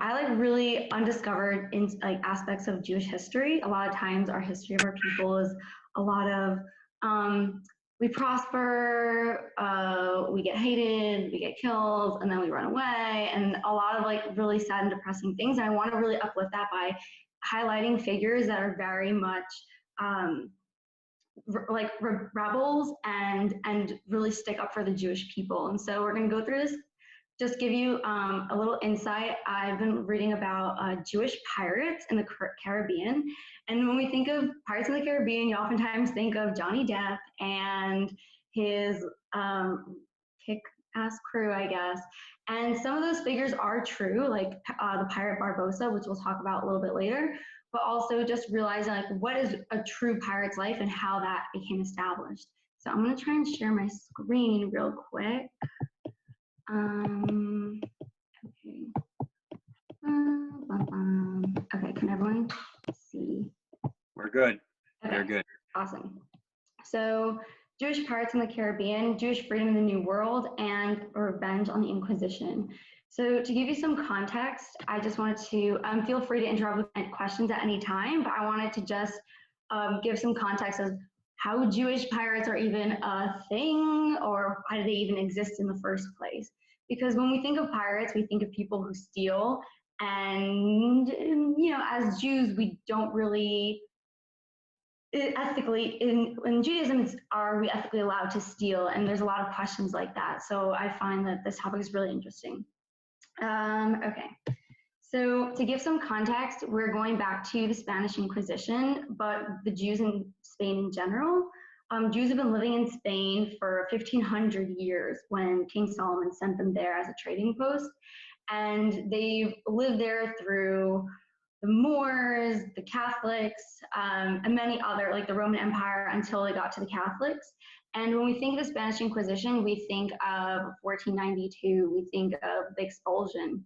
I like really undiscovered in like aspects of Jewish history. A lot of times our history of our people is a lot of we prosper, we get hated, we get killed, and then we run away, and a lot of like really sad and depressing things. And I want to really uplift that by highlighting figures that are very much like rebels and really stick up for the Jewish people. And so we're going to go through this, just give you a little insight. I've been reading about Jewish pirates in the Caribbean. And when we think of Pirates in the Caribbean, you oftentimes think of Johnny Depp and his kick-ass crew, I guess. And some of those figures are true, like the pirate Barbossa, which we'll talk about a little bit later, but also just realizing like what is a true pirate's life and how that became established. So I'm gonna try and share my screen real quick. Okay. Okay, can everyone see? We're good. Okay. We're good. Awesome. So Jewish pirates in the Caribbean, Jewish freedom in the New World, and revenge on the Inquisition. So to give you some context, I just wanted to, feel free to interrupt with questions at any time, but I wanted to just give some context of how Jewish pirates are even a thing, or why do they even exist in the first place? Because when we think of pirates, we think of people who steal, and you know, as Jews, we don't really ethically in Judaism, are we ethically allowed to steal? And there's a lot of questions like that. So I find that this topic is really interesting. Okay, so to give some context, we're going back to the Spanish Inquisition, but the Jews in Spain in general. Jews have been living in Spain for 1,500 years when King Solomon sent them there as a trading post. And they've lived there through the Moors, the Catholics, and many other, like the Roman Empire, until they got to the Catholics. And when we think of the Spanish Inquisition, we think of 1492, we think of the expulsion.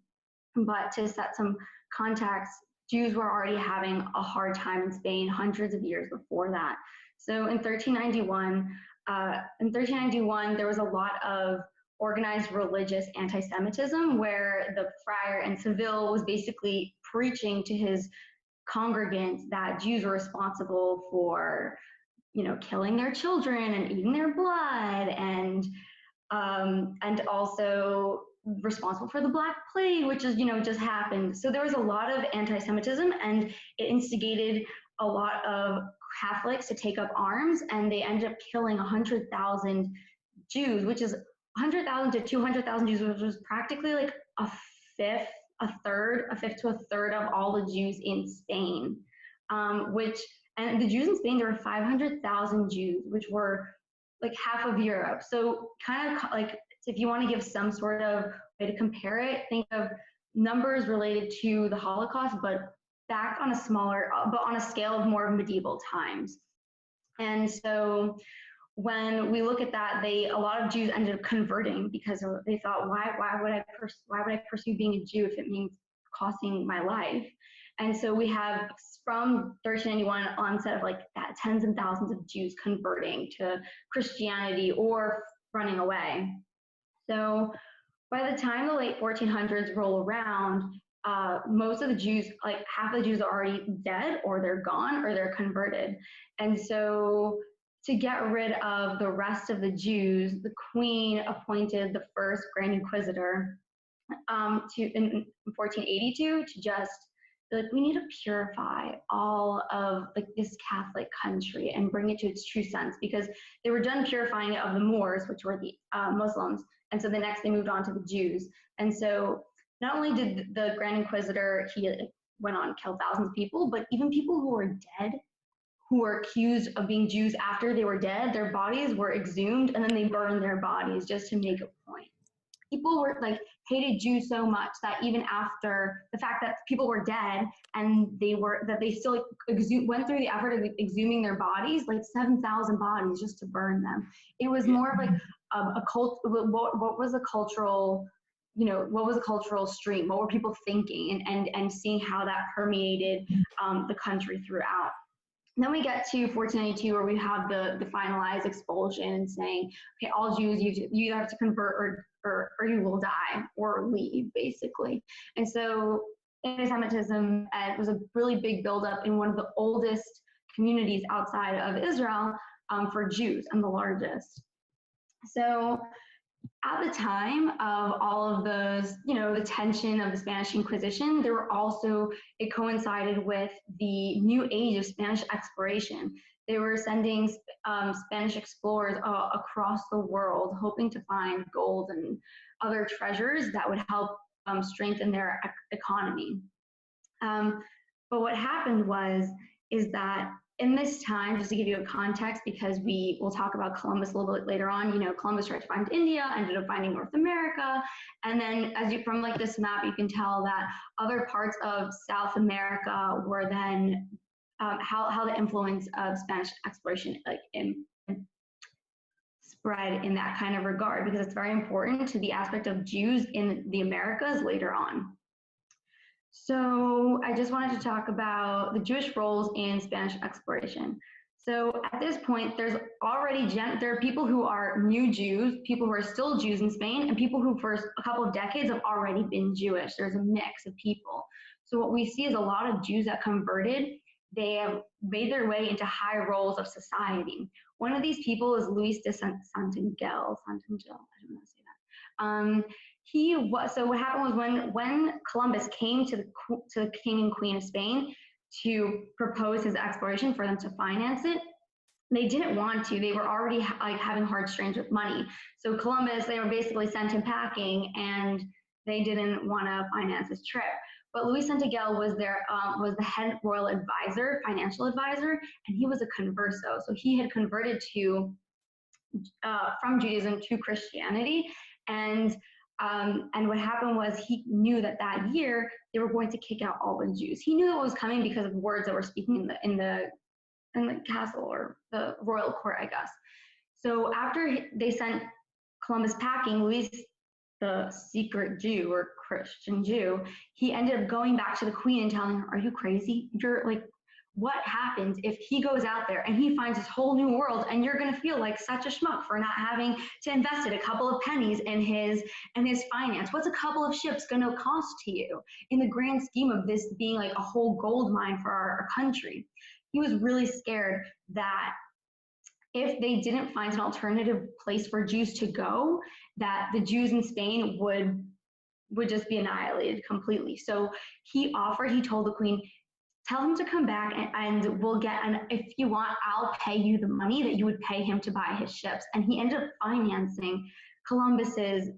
But to set some context, Jews were already having a hard time in Spain hundreds of years before that. So in 1391, there was a lot of organized religious anti-Semitism, where the friar in Seville was basically preaching to his congregants that Jews were responsible for, you know, killing their children and eating their blood, and also responsible for the Black Plague, which is, you know, just happened. So there was a lot of anti-Semitism, and it instigated a lot of Catholics to take up arms, and they ended up killing 100,000 Jews, which is 100,000 to 200,000 Jews, which was practically like a fifth to a third of all the Jews in Spain. And the Jews in Spain, there were 500,000 Jews, which were like half of Europe. So kind of like, if you want to give some sort of way to compare it, think of numbers related to the Holocaust, but back on a smaller, but on a scale of more medieval times. And so when we look at that, a lot of Jews ended up converting because they thought, why would I pursue being a Jew if it means costing my life? And so we have from 1391 onset of like that, tens and thousands of Jews converting to Christianity or running away. So by the time the late 1400s roll around, most of the Jews, like half of the Jews, are already dead, or they're gone, or they're converted. And so to get rid of the rest of the Jews, the Queen appointed the first Grand Inquisitor in 1482 to just be like, we need to purify all of like this Catholic country and bring it to its true sense, because they were done purifying it of the Moors, which were the Muslims. And so the next they moved on to the Jews. And so not only did the Grand Inquisitor, he went on to kill thousands of people, but even people who were dead, who were accused of being Jews after they were dead, their bodies were exhumed, and then they burned their bodies just to make a point. People were like hated Jews so much that even after the fact that people were dead and they still went through the effort of exhuming their bodies, like 7,000 bodies just to burn them. It was more of like a cult. What was the cultural, you know, what was the cultural stream? What were people thinking, and seeing how that permeated the country throughout. And then we get to 1492, where we have the finalized expulsion, saying, okay, all Jews, you have to convert or you will die or leave, basically. And so anti-Semitism, and it was a really big buildup in one of the oldest communities outside of Israel for Jews, and the largest. So at the time of all of those, the tension of the Spanish Inquisition, there were also, it coincided with the new age of Spanish exploration. They were sending Spanish explorers across the world, hoping to find gold and other treasures that would help strengthen their economy. But what happened is that in this time, just to give you a context, because we will talk about Columbus a little bit later on, Columbus tried to find India, ended up finding North America. And then from like this map, you can tell that other parts of South America were then how the influence of Spanish exploration spread in that kind of regard, because it's very important to the aspect of Jews in the Americas later on. So I just wanted to talk about the Jewish roles in Spanish exploration. So at this point, there are people who are new Jews, people who are still Jews in Spain, and people who for a couple of decades have already been Jewish. There's a mix of people. So what we see is a lot of Jews that converted. They have made their way into high roles of society. One of these people is Luis de Santangel. I don't know how to say that. So what happened was when Columbus came to the king and queen of Spain to propose his exploration for them to finance it, they didn't want to. They were already having hard strains with money. So Columbus, they were basically sent him packing, and they didn't want to finance his trip. But Luis Santangel was the head royal advisor, financial advisor, and he was a converso. So he had converted from Judaism to Christianity, and what happened was he knew that year they were going to kick out all the Jews. He knew that was coming because of words that were speaking in the castle, or the royal court, I guess. So after they sent Columbus packing, Luis, the secret Jew or Christian Jew, he ended up going back to the queen and telling her, "Are you crazy? What happens if he goes out there and he finds this whole new world, and you're going to feel like such a schmuck for not having to invest a couple of pennies in his finance? What's a couple of ships going to cost to you in the grand scheme of this being like a whole gold mine for our country?" He was really scared that if they didn't find an alternative place for Jews to go, that the Jews in Spain would just be annihilated completely. So he told the queen, "Tell him to come back, and we'll if you want, I'll pay you the money that you would pay him to buy his ships." And he ended up financing Columbus's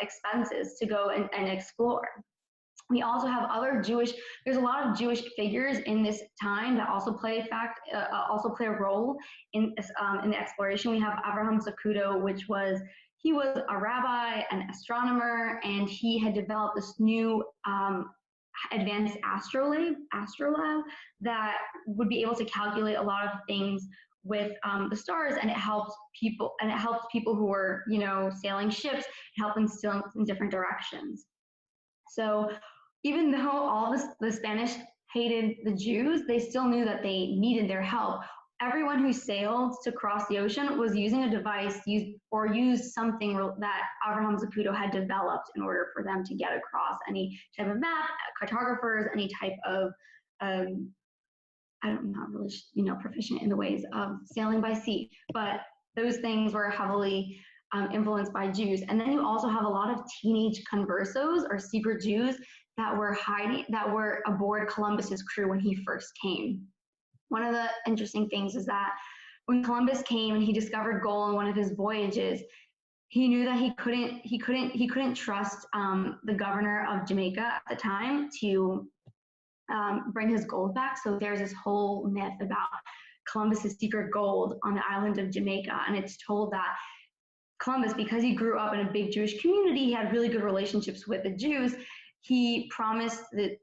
expenses to go and explore. We also have there's a lot of Jewish figures in this time that also play a role in the exploration. We have Abraham Zacuto, he was a rabbi, an astronomer, and he had developed this new advanced astrolabe that would be able to calculate a lot of things with the stars, and it helped people who were sailing ships, help them sail in different directions. So even though all the Spanish hated the Jews, they still knew that they needed their help. Everyone who sailed to cross the ocean was using a device used something that Abraham Zacuto had developed in order for them to get across. Any type of map, cartographers, any type of I'm not really proficient in the ways of sailing by sea, but those things were heavily influenced by Jews. And then you also have a lot of teenage conversos, or secret Jews, that were aboard Columbus's crew when he first came. One of the interesting things is that when Columbus came and he discovered gold on one of his voyages, he knew that he couldn't trust the governor of Jamaica at the time to bring his gold back. So there's this whole myth about Columbus's secret gold on the island of Jamaica, and it's told that Columbus, because he grew up in a big Jewish community, he had really good relationships with the Jews. He promised that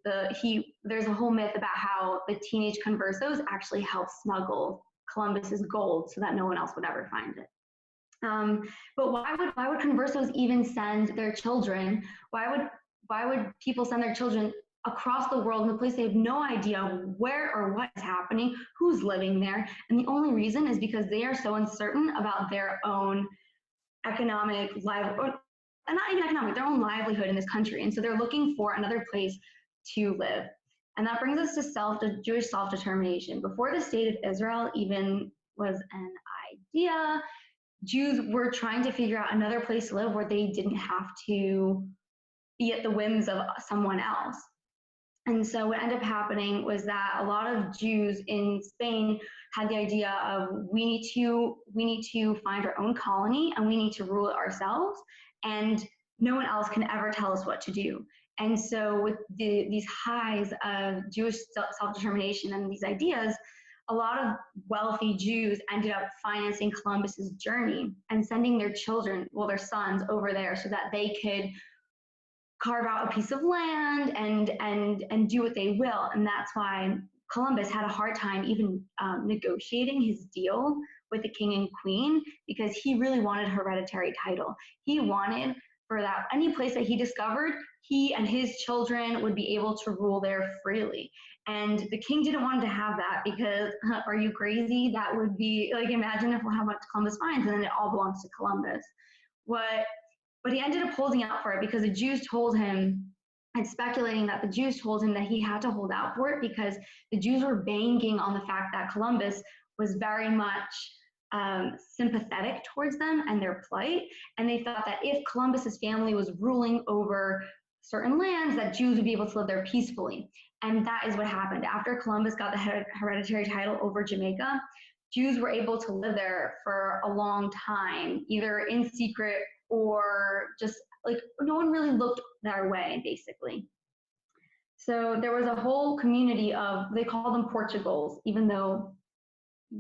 there's a whole myth about how the teenage conversos actually helped smuggle Columbus's gold so that no one else would ever find it. But why would conversos even send their children? Why would people send their children across the world in a place they have no idea where or what is happening, who's living there? And the only reason is because they are so uncertain about their own economic livelihood, and not even economic, their own livelihood in this country. And so they're looking for another place to live. And that brings us to Jewish self-determination. Before the state of Israel even was an idea, Jews were trying to figure out another place to live where they didn't have to be at the whims of someone else. And so what ended up happening was that a lot of Jews in Spain had the idea of we need to find our own colony and we need to rule it ourselves, and no one else can ever tell us what to do. And so with these highs of Jewish self-determination and these ideas, a lot of wealthy Jews ended up financing Columbus's journey and sending their children, well, their sons, over there so that they could carve out a piece of land and do what they will. And that's why Columbus had a hard time even negotiating his deal with the king and queen, because he really wanted hereditary title. He wanted for that any place that he discovered, he and his children would be able to rule there freely. And the king didn't want to have that because, are you crazy? That would be like, imagine if how much Columbus finds and then it all belongs to Columbus. But he ended up holding out for it because the Jews told him, and speculating that the Jews told him that he had to hold out for it because the Jews were banking on the fact that Columbus was very much sympathetic towards them and their plight. And they thought that if Columbus's family was ruling over certain lands, that Jews would be able to live there peacefully. And that is what happened. After Columbus got the hereditary title over Jamaica, Jews were able to live there for a long time, either in secret or just like no one really looked their way, basically. So there was a whole community of, they called them Portugals, even though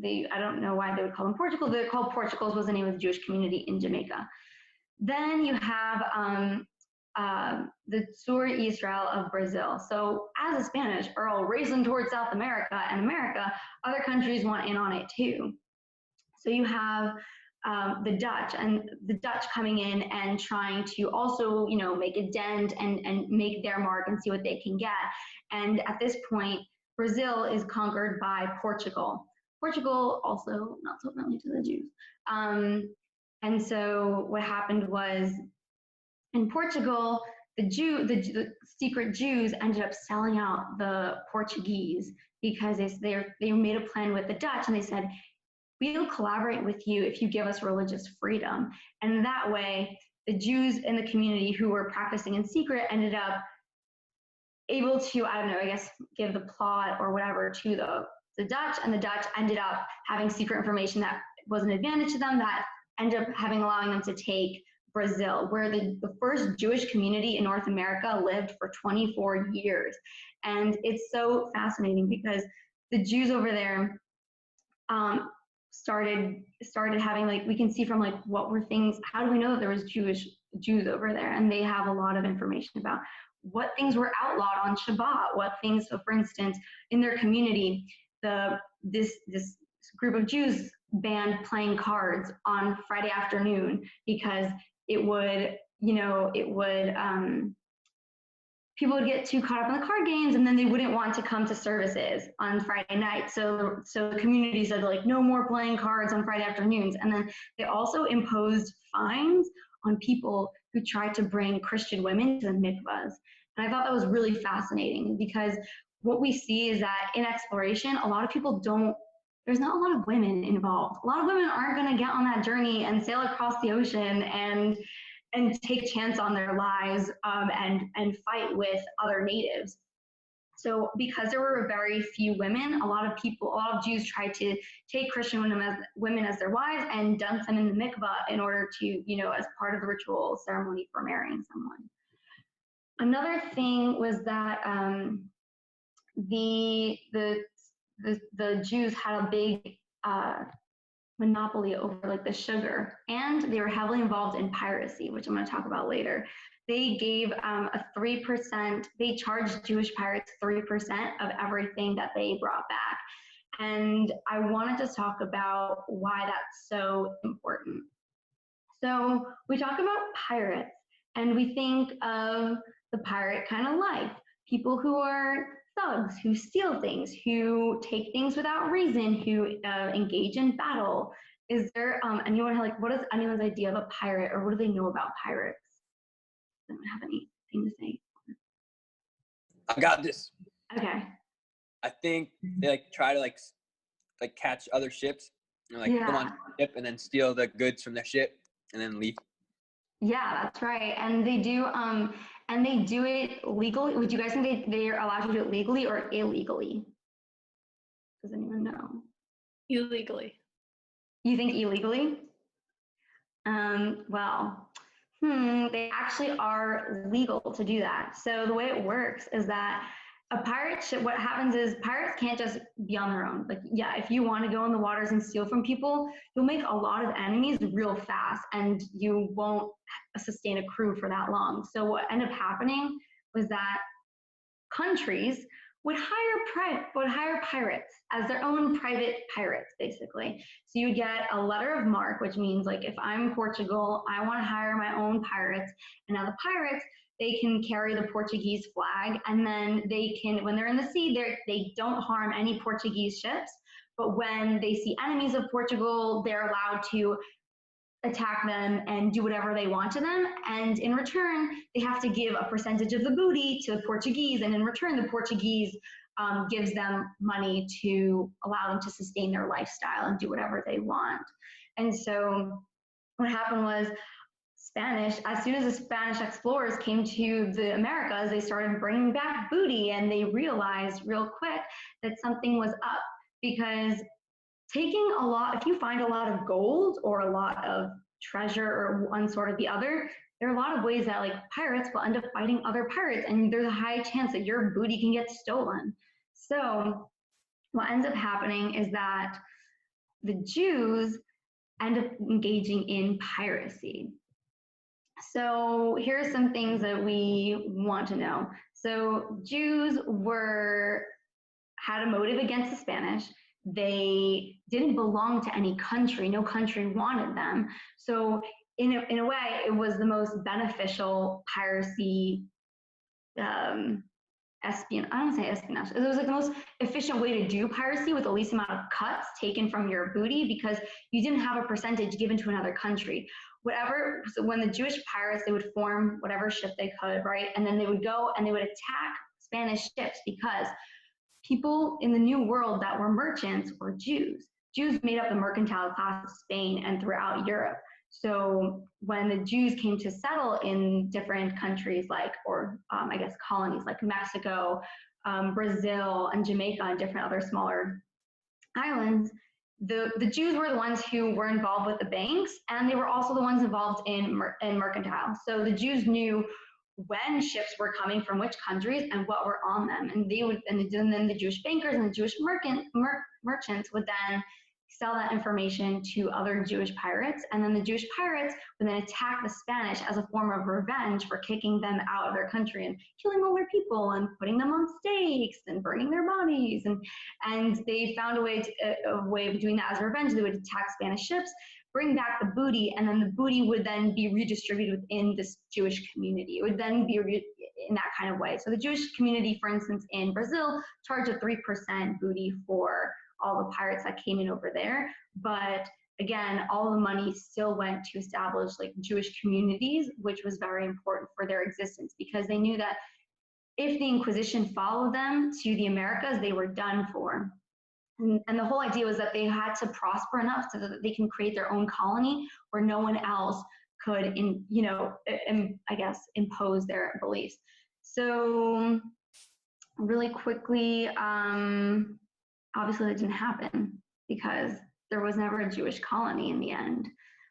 I don't know why they would call them Portugal. They're called Portugals, was the name of the Jewish community in Jamaica. Then you have the Sur Israel of Brazil. So as a Spanish, are all racing towards South America and America, other countries want in on it too. So you have the Dutch coming in and trying to also, make a dent and make their mark and see what they can get. And at this point, Brazil is conquered by Portugal. Portugal also not so friendly to the Jews. And so what happened was in Portugal, the secret Jews ended up selling out the Portuguese because they made a plan with the Dutch and they said, we'll collaborate with you if you give us religious freedom. And that way, the Jews in the community who were practicing in secret ended up able to, I don't know, I guess, give the plot or whatever to the Dutch, and the Dutch ended up having secret information that was an advantage to them that ended up allowing them to take Brazil, where the first Jewish community in North America lived for 24 years. And it's so fascinating because the Jews over there started having, like, we can see from like what were things, how do we know that there was Jews over there? And they have a lot of information about what things were outlawed on Shabbat, what things. So for instance, in their community, this group of Jews banned playing cards on Friday afternoon because it would people would get too caught up in the card games and then they wouldn't want to come to services on Friday night. So the community said, like, no more playing cards on Friday afternoons. And then they also imposed fines on people who tried to bring Christian women to the mikvahs. And I thought that was really fascinating because what we see is that in exploration, a lot of people there's not a lot of women involved. A lot of women aren't going to get on that journey and sail across the ocean and take a chance on their lives and fight with other natives. So because there were very few women, a lot of Jews tried to take Christian women as their wives and dunk them in the mikvah in order to, as part of the ritual ceremony for marrying someone. Another thing was that the Jews had a big monopoly over like the sugar, and they were heavily involved in piracy, which I'm going to talk about later. They gave they charged Jewish pirates 3% of everything that they brought back. And I wanted to talk about why that's so important. So we talk about pirates and we think of the pirate kind of life, people who are thugs, who steal things, who take things without reason, who engage in battle. Is there anyone what is anyone's idea of a pirate, or what do they know about pirates? I don't have anything to say. I got this. Okay. I think they like try to like catch other ships and like put them on the ship and then steal the goods from their ship and then leave. Yeah, that's right. And they do it legally. Would you guys think they're allowed to do it legally or illegally? Does anyone know? Illegally. You think illegally? Well, they actually are legal to do that. So the way it works is that a pirate ship, what happens is pirates can't just be on their own. Like, yeah, if you want to go in the waters and steal from people, you'll make a lot of enemies real fast and you won't sustain a crew for that long. So what ended up happening was that countries would hire pirates as their own private pirates, basically. So you get a letter of marque, which means like if I'm Portugal, I want to hire my own pirates. And now the pirates, they can carry the Portuguese flag, and then they can, when they're in the sea, they don't harm any Portuguese ships. But when they see enemies of Portugal, they're allowed to attack them and do whatever they want to them. And in return, they have to give a percentage of the booty to the Portuguese. And in return, the Portuguese gives them money to allow them to sustain their lifestyle and do whatever they want. And so what happened was as soon as the Spanish explorers came to the Americas, they started bringing back booty, and they realized real quick that something was up, because if you find a lot of gold or a lot of treasure or one sort or the other, there are a lot of ways that like pirates will end up fighting other pirates, and there's a high chance that your booty can get stolen. So what ends up happening is that the Jews end up engaging in piracy. So here are some things that we want to know. So Jews had a motive against the Spanish. They didn't belong to any country. No country wanted them. So in a way, it was the most beneficial piracy, espionage. I don't say espionage. It was like the most efficient way to do piracy with the least amount of cuts taken from your booty, because you didn't have a percentage given to another country. So when the Jewish pirates, they would form whatever ship they could, right? And then they would go and they would attack Spanish ships, because people in the New World that were merchants were Jews. Jews made up the mercantile class of Spain and throughout Europe. So when the Jews came to settle in different countries colonies like Mexico, Brazil, and Jamaica, and different other smaller islands, the Jews were the ones who were involved with the banks, and they were also the ones involved in mercantile. So the Jews knew when ships were coming from which countries and what were on them, and then the Jewish bankers and the Jewish merchants would then sell that information to other Jewish pirates, and then the Jewish pirates would then attack the Spanish as a form of revenge for kicking them out of their country and killing all their people and putting them on stakes and burning their bodies. And they found a way of doing that as revenge. They would attack Spanish ships, bring back the booty, and then the booty would then be redistributed within this Jewish community. It would then be in that kind of way. So the Jewish community, for instance, in Brazil, charged a 3% booty for all the pirates that came in over there. But again, all the money still went to establish like Jewish communities, which was very important for their existence, because they knew that if the Inquisition followed them to the Americas, they were done for. And the whole idea was that they had to prosper enough so that they can create their own colony where no one else could, impose their beliefs. So really quickly, obviously that didn't happen because there was never a Jewish colony in the end.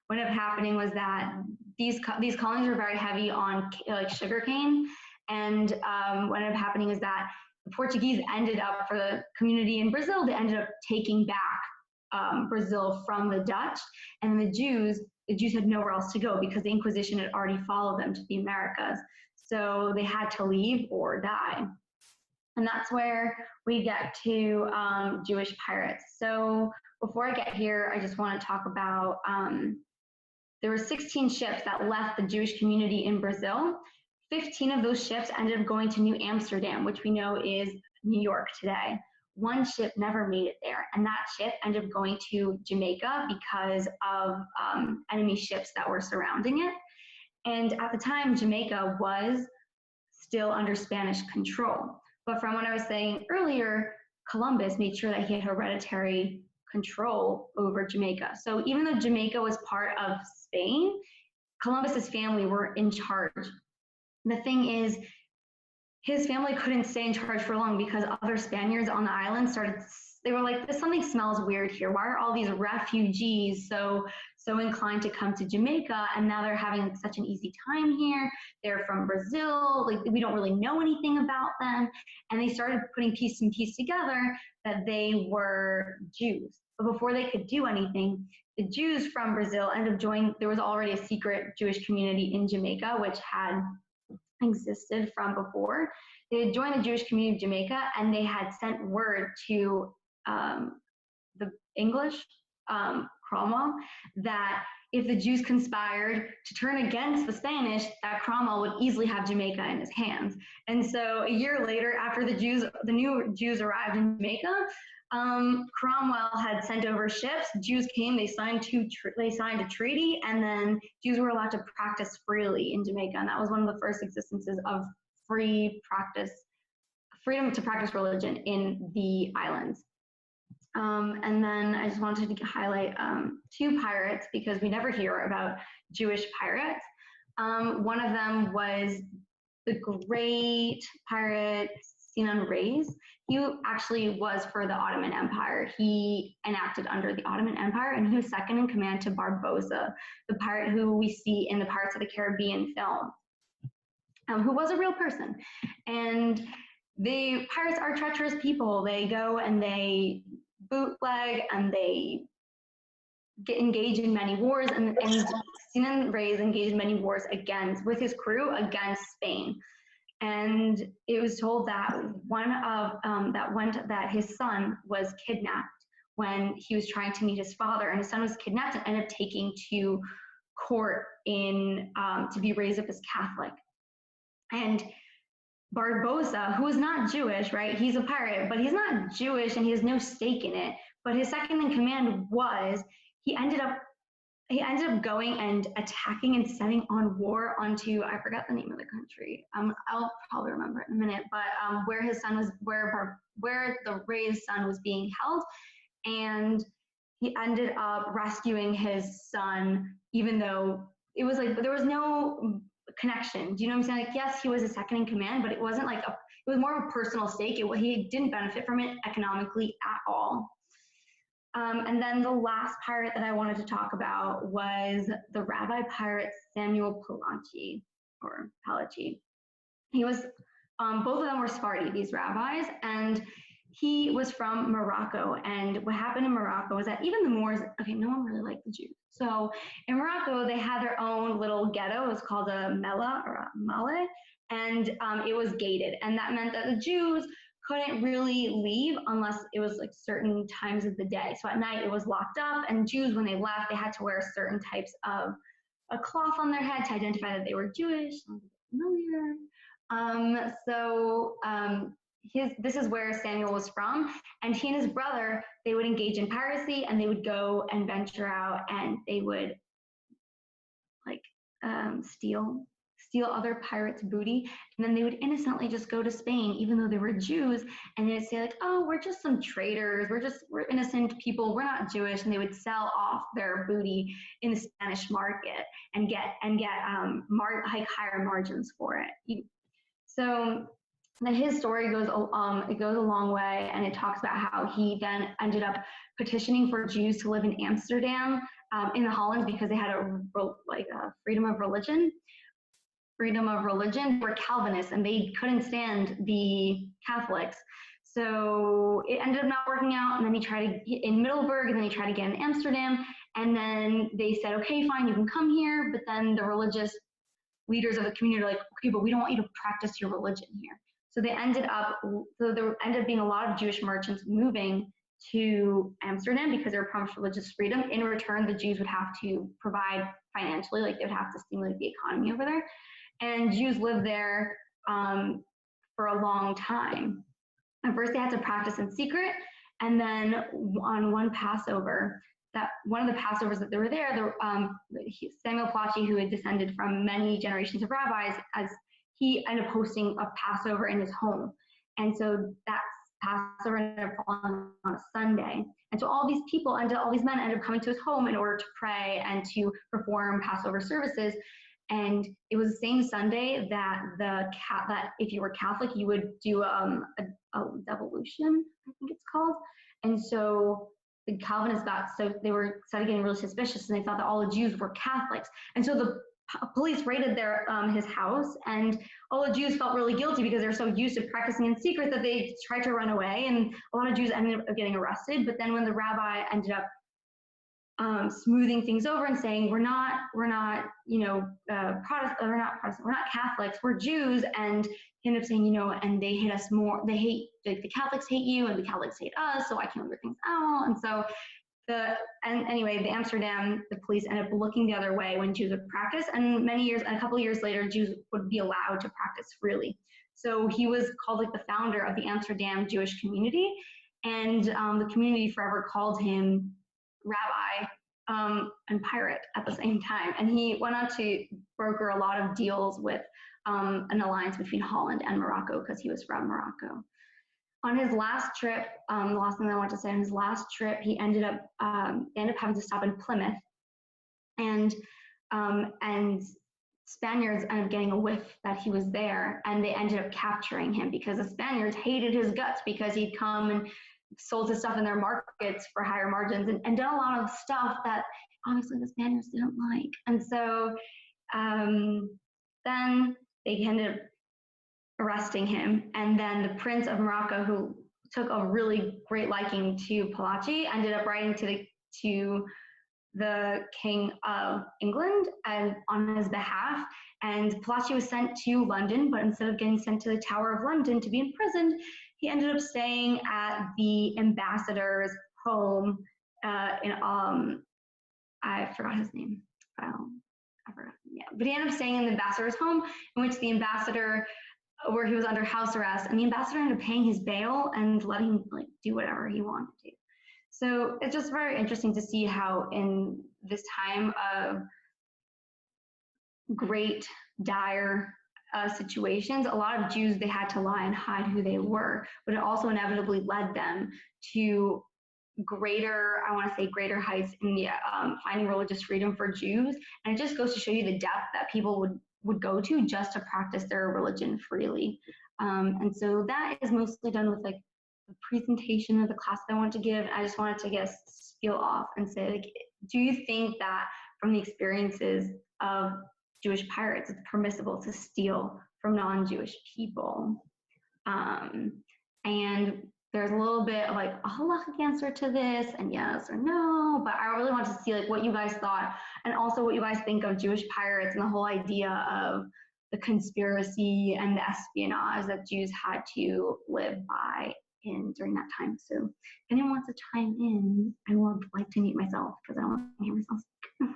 What ended up happening was that these colonies were very heavy on like sugarcane, and what ended up happening is that the Portuguese ended up, for the community in Brazil, they ended up taking back Brazil from the Dutch, and the Jews had nowhere else to go because the Inquisition had already followed them to the Americas. So they had to leave or die. And that's where we get to Jewish pirates. So before I get here, I just want to talk about, there were 16 ships that left the Jewish community in Brazil. 15 of those ships ended up going to New Amsterdam, which we know is New York today. One ship never made it there, and that ship ended up going to Jamaica because of enemy ships that were surrounding it. And at the time, Jamaica was still under Spanish control. But from what I was saying earlier, Columbus made sure that he had hereditary control over Jamaica. So even though Jamaica was part of Spain, Columbus's family were in charge. The thing is, his family couldn't stay in charge for long because other Spaniards on the island they were like, something smells weird here. Why are all these refugees so inclined to come to Jamaica? And now they're having such an easy time here. They're from Brazil. Like, we don't really know anything about them. And they started putting piece and piece together that they were Jews. But before they could do anything, the Jews from Brazil ended up joining. There was already a secret Jewish community in Jamaica, which had existed from before. They had joined the Jewish community of Jamaica, and they had sent word to the English, Cromwell, that if the Jews conspired to turn against the Spanish, that Cromwell would easily have Jamaica in his hands. And so a year later, after the new Jews arrived in Jamaica, Cromwell had sent over ships. Jews came, they signed a treaty, and then Jews were allowed to practice freely in Jamaica. And that was one of the first existences of freedom to practice religion in the islands. And then I just wanted to highlight two pirates because we never hear about Jewish pirates. One of them was the great pirate Sinan Reis. He actually was for the Ottoman Empire. He enacted under the Ottoman Empire, and he was second in command to Barbossa, the pirate who we see in the Pirates of the Caribbean film, who was a real person. And the pirates are treacherous people. They go and they bootleg and they engage in many wars, and Sinan Reis engaged in many wars with his crew against Spain. And it was told that that his son was kidnapped when he was trying to meet his father, and his son was kidnapped and ended up taken to court to be raised up as Catholic. And Barbossa, who is not Jewish, right? He's a pirate, but he's not Jewish and he has no stake in it. But his second in command he ended up going and attacking and sending on war onto, I forgot the name of the country. I'll probably remember it in a minute, but where his son was, where the Ray's son was being held, and he ended up rescuing his son, even though it was like there was no connection. Do you know what I'm saying? Like, yes, he was a second in command, but it wasn't like it was more of a personal stake. He didn't benefit from it economically at all. And then the last pirate that I wanted to talk about was the rabbi pirate Samuel Palachi, or Palachi. He was, both of them were Sephardi, these rabbis, and he was from Morocco. And what happened in Morocco was that even the Moors, no one really liked the Jews. So in Morocco, they had their own little ghetto. It was called a Mela or a Male, and it was gated. And that meant that the Jews couldn't really leave unless it was like certain times of the day. So at night it was locked up, and Jews, when they left, they had to wear certain types of a cloth on their head to identify that they were Jewish. Sounds familiar. This is where Samuel was from, and he and his brother, they would engage in piracy, and they would go and venture out, and they would steal other pirates' booty, and then they would innocently just go to Spain, even though they were Jews, and they'd say like, oh, we're just some traders, we're innocent people, we're not Jewish, and they would sell off their booty in the Spanish market and get higher margins for it. So then his story goes a long way, and it talks about how he then ended up petitioning for Jews to live in Amsterdam, in the Hollands, because they had a freedom of religion. They were Calvinists, and they couldn't stand the Catholics. So it ended up not working out, and then he tried in Middelburg, and then he tried again in Amsterdam, and then they said, okay, fine, you can come here, but then the religious leaders of the community are like, okay, but we don't want you to practice your religion here. So there ended up being a lot of Jewish merchants moving to Amsterdam because they were promised religious freedom. In return, the Jews would have to provide financially, like they would have to stimulate the economy over there. And Jews lived there for a long time. At first, they had to practice in secret, and then on one Passover, one of the Passovers that they were there, Samuel Palachi, who had descended from many generations of rabbis, as he ended up hosting a Passover in his home. And so that's Passover ended up falling on a Sunday. And so all these men ended up coming to his home in order to pray and to perform Passover services. And it was the same Sunday that that if you were Catholic, you would do a devolution, I think it's called. And so the Calvinists started getting really suspicious, and they thought that all the Jews were Catholics. And so the police raided his house, and all the Jews felt really guilty because they're so used to practicing in secret that they tried to run away, and a lot of Jews ended up getting arrested. But then when the rabbi ended up smoothing things over and saying, we're not Catholics, we're Jews, and he ended up saying, and they hate us more, the Catholics hate you and the Catholics hate us, so I can't work things out. And so the Amsterdam, the police ended up looking the other way when Jews would practice, and a couple of years later, Jews would be allowed to practice freely. So he was called like the founder of the Amsterdam Jewish community, and the community forever called him rabbi and pirate at the same time. And he went on to broker a lot of deals with an alliance between Holland and Morocco because he was from Morocco. On his last trip, the last thing I want to say, on his last trip, he ended up having to stop in Plymouth, and Spaniards ended up getting a whiff that he was there, and they ended up capturing him because the Spaniards hated his guts because he'd come and sold his stuff in their markets for higher margins and done a lot of stuff that obviously the Spaniards didn't like. And so then they ended up arresting him. And then the Prince of Morocco, who took a really great liking to Palachi, ended up writing to the King of England and on his behalf. And Palachi was sent to London, but instead of getting sent to the Tower of London to be imprisoned, he ended up staying at the ambassador's home in I forgot his name. I forgot. Yeah, but he ended up staying in the ambassador's home, in which the ambassador, where he was under house arrest, and the ambassador ended up paying his bail and letting him do whatever he wanted to. So it's just very interesting to see how in this time of great dire situations, a lot of Jews, they had to lie and hide who they were, but it also inevitably led them to greater heights in the finding religious freedom for Jews. And it just goes to show you the depth that people would go to just to practice their religion freely. And so that is mostly done with the presentation of the class that I want to give. I just wanted to spiel off and say, do you think that from the experiences of Jewish pirates, it's permissible to steal from non-Jewish people? And there's a little bit of a halachic answer to this, and yes or no, but I really want to see what you guys thought, and also what you guys think of Jewish pirates and the whole idea of the conspiracy and the espionage that Jews had to live by during that time. So if anyone wants to chime in, I would like to mute myself because I don't want to hear myself speak.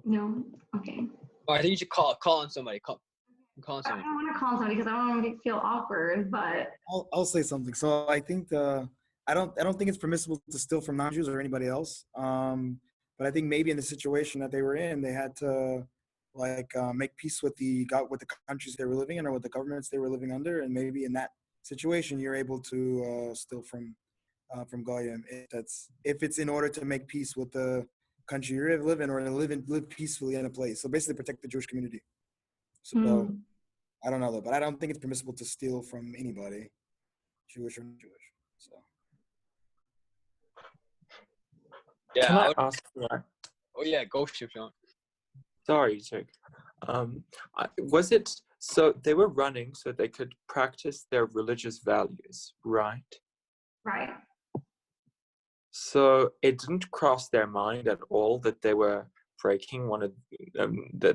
No? Okay. Oh, I think you should call on somebody. Call on somebody. I don't want to call on somebody because I don't want to feel awkward, but I'll say something. So I think I don't think it's permissible to steal from non-Jews or anybody else. But I think maybe in the situation that they were in, they had to make peace with the countries they were living in or with the governments they were living under, and maybe in that situation you're able to steal from Goyim if it's in order to make peace with the country you live in, or to live peacefully in a place. So basically protect the Jewish community. So I don't know though, but I don't think it's permissible to steal from anybody, Jewish or non-Jewish. So yeah, can I ask that? Oh yeah, go Shifon. Sorry, Jake. Was it so they were running so they could practice their religious values, right? right. So it didn't cross their mind at all that they were breaking one of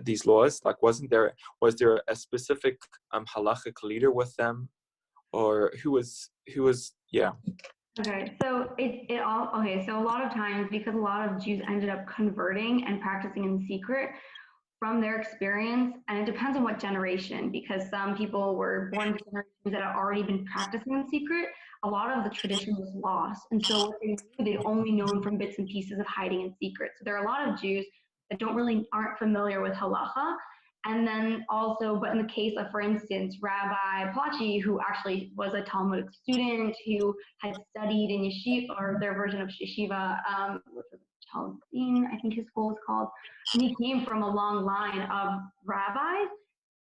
these laws. Was there a specific halachic leader with them, or who was? Yeah. Okay, so so a lot of times, because a lot of Jews ended up converting and practicing in secret from their experience, and it depends on what generation, because some people were born to generations that had already been practicing in secret. A lot of the tradition was lost, and so what they'd only known from bits and pieces of hiding in secret. So there are a lot of Jews that aren't familiar with halacha, And then also, but in the case of, for instance, Rabbi Plachi, who actually was a Talmudic student who had studied in yeshiva, or their version of yeshiva, which was Chaldean, I think his school is called, and he came from a long line of rabbis.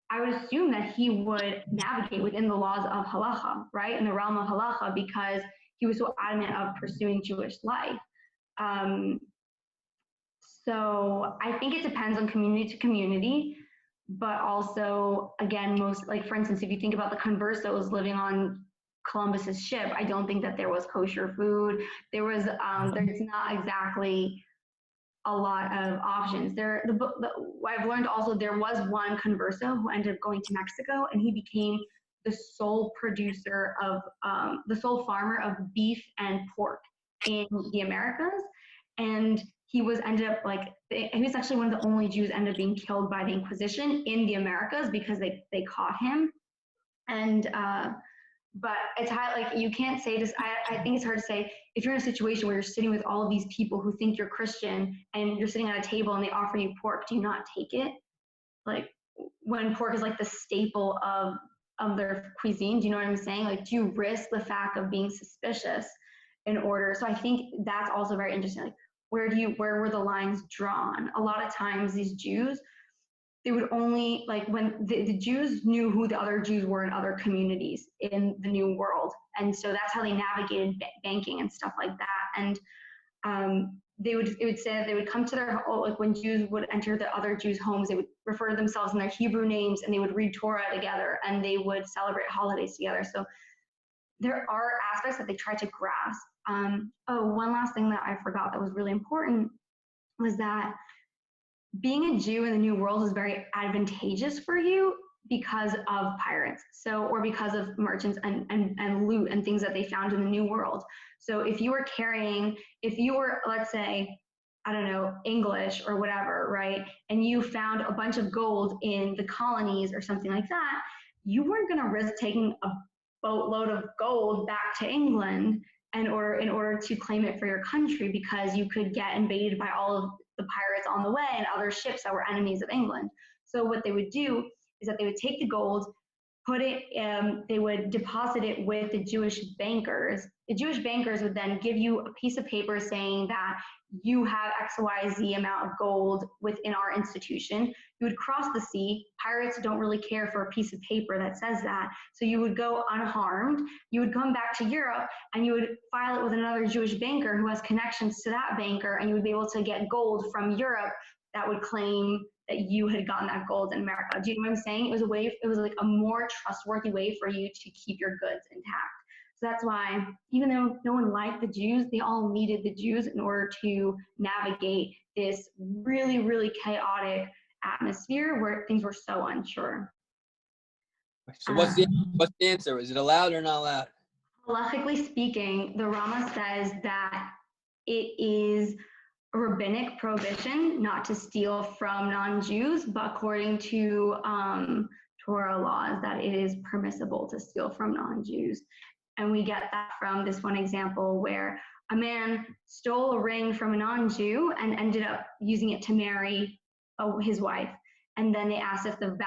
I would assume that he would navigate within the laws of halacha, right, in the realm of halacha, because he was so adamant of pursuing Jewish life. So I think it depends on community to community, but also, again, most, like, for instance, if you think about the conversos living on Columbus's ship, I don't think that there was kosher food. There was, there's not exactly a lot of options. I've learned also there was one converso who ended up going to Mexico, and he became the sole producer of, the sole farmer of beef and pork in the Americas. And he was ended up he was actually one of the only Jews ended up being killed by the Inquisition in the Americas because they caught him. And but it's hard, like, you can't say this. I think it's hard to say, if you're in a situation where you're sitting with all of these people who think you're Christian and you're sitting at a table and they offer you pork, do you not take it? Like, when pork is like the staple of their cuisine, do you know what I'm saying? Like, do you risk the fact of being suspicious in order? So I think that's also very interesting. Like, where were the lines drawn? A lot of times these Jews, they would only, like, when the Jews knew who the other Jews were in other communities in the New World. And so that's how they navigated banking and stuff like that. And it would say that they would come to their, like, when Jews would enter the other Jews' homes, they would refer to themselves in their Hebrew names, and they would read Torah together, and they would celebrate holidays together. So there are aspects that they try to grasp. One last thing that I forgot that was really important was that being a Jew in the New World is very advantageous for you because of pirates, or because of merchants and loot and things that they found in the New World. So if you were, let's say, I don't know, English or whatever, right, and you found a bunch of gold in the colonies or something like that, you weren't going to risk taking a boatload of gold back to England in order to claim it for your country, because you could get invaded by all of the pirates on the way and other ships that were enemies of England. So what they would do is that they would take the gold, they would deposit it with the Jewish bankers. The Jewish bankers would then give you a piece of paper saying that you have XYZ amount of gold within our institution. You would cross the sea. Pirates don't really care for a piece of paper that says that. So you would go unharmed. You would come back to Europe and you would file it with another Jewish banker who has connections to that banker, and you would be able to get gold from Europe that would claim that you had gotten that gold in America. Do you know what I'm saying? It was like a more trustworthy way for you to keep your goods intact. So that's why, even though no one liked the Jews, they all needed the Jews in order to navigate this really, really chaotic atmosphere where things were so unsure. So what's the answer? Is it allowed or not allowed? Halachically speaking, the Rama says that it is a rabbinic prohibition not to steal from non-Jews, but according to Torah laws, that it is permissible to steal from non-Jews. And we get that from this one example where a man stole a ring from a non-Jew and ended up using it to marry his wife. And then they asked if the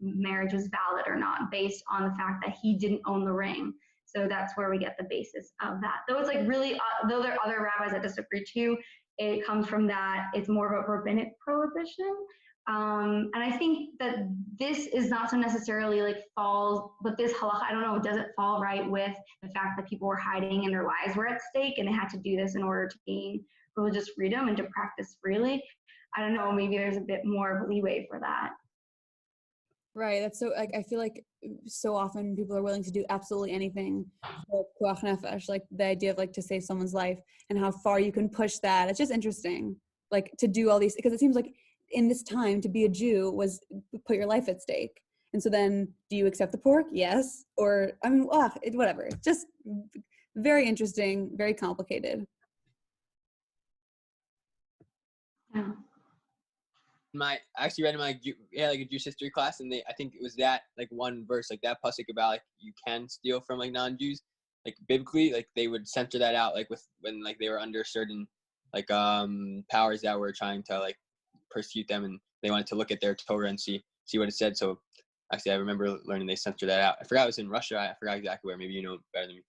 marriage was valid or not, based on the fact that he didn't own the ring. So that's where we get the basis of that. Though it's like really, though there are other rabbis that disagree too, it comes from that it's more of a rabbinic prohibition. And I think that this is not so necessarily like falls, but this halacha, I don't know, does it fall right with the fact that people were hiding and their lives were at stake and they had to do this in order to gain religious freedom and to practice freely? I don't know, maybe there's a bit more leeway for that. Right. That's so, like, I feel like so often people are willing to do absolutely anything for pikuach nefesh, like the idea of like to save someone's life and how far you can push that. It's just interesting, like, to do all these, because it seems like in this time to be a Jew was put your life at stake. And so then do you accept the pork? Yes. Or, I mean, whatever. Just very interesting, very complicated. Yeah. I actually read in my like a Jewish history class, and I think it was that like one verse, like that pasuk about like you can steal from like non-Jews, like biblically, like they would censor that out, like when like they were under certain like powers that were trying to like persecute them, and they wanted to look at their Torah and see what it said. So actually, I remember learning they censored that out. I forgot it was in Russia. I forgot exactly where. Maybe you know better than me.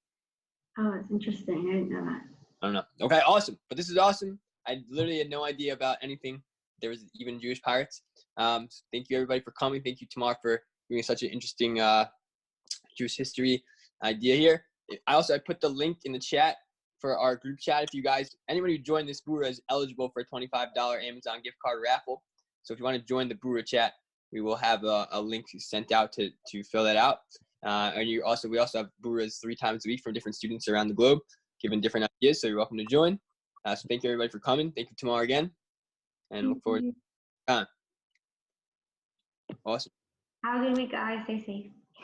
Oh, it's interesting. I didn't know that. I don't know. Okay, awesome. But this is awesome. I literally had no idea about anything. There was even Jewish pirates. So thank you everybody for coming. Thank you, Tamar, for giving such an interesting Jewish history idea here. I put the link in the chat for our group chat. If you guys, anybody who joined this Burah is eligible for a $25 Amazon gift card raffle. So if you want to join the Burah chat, we will have a link sent out to fill that out. And we also have Burahs 3 times a week from different students around the globe, giving different ideas. So you're welcome to join. So thank you everybody for coming. Thank you, Tamar, again, and look forward to time. Awesome. Have a good week, guys. Stay safe.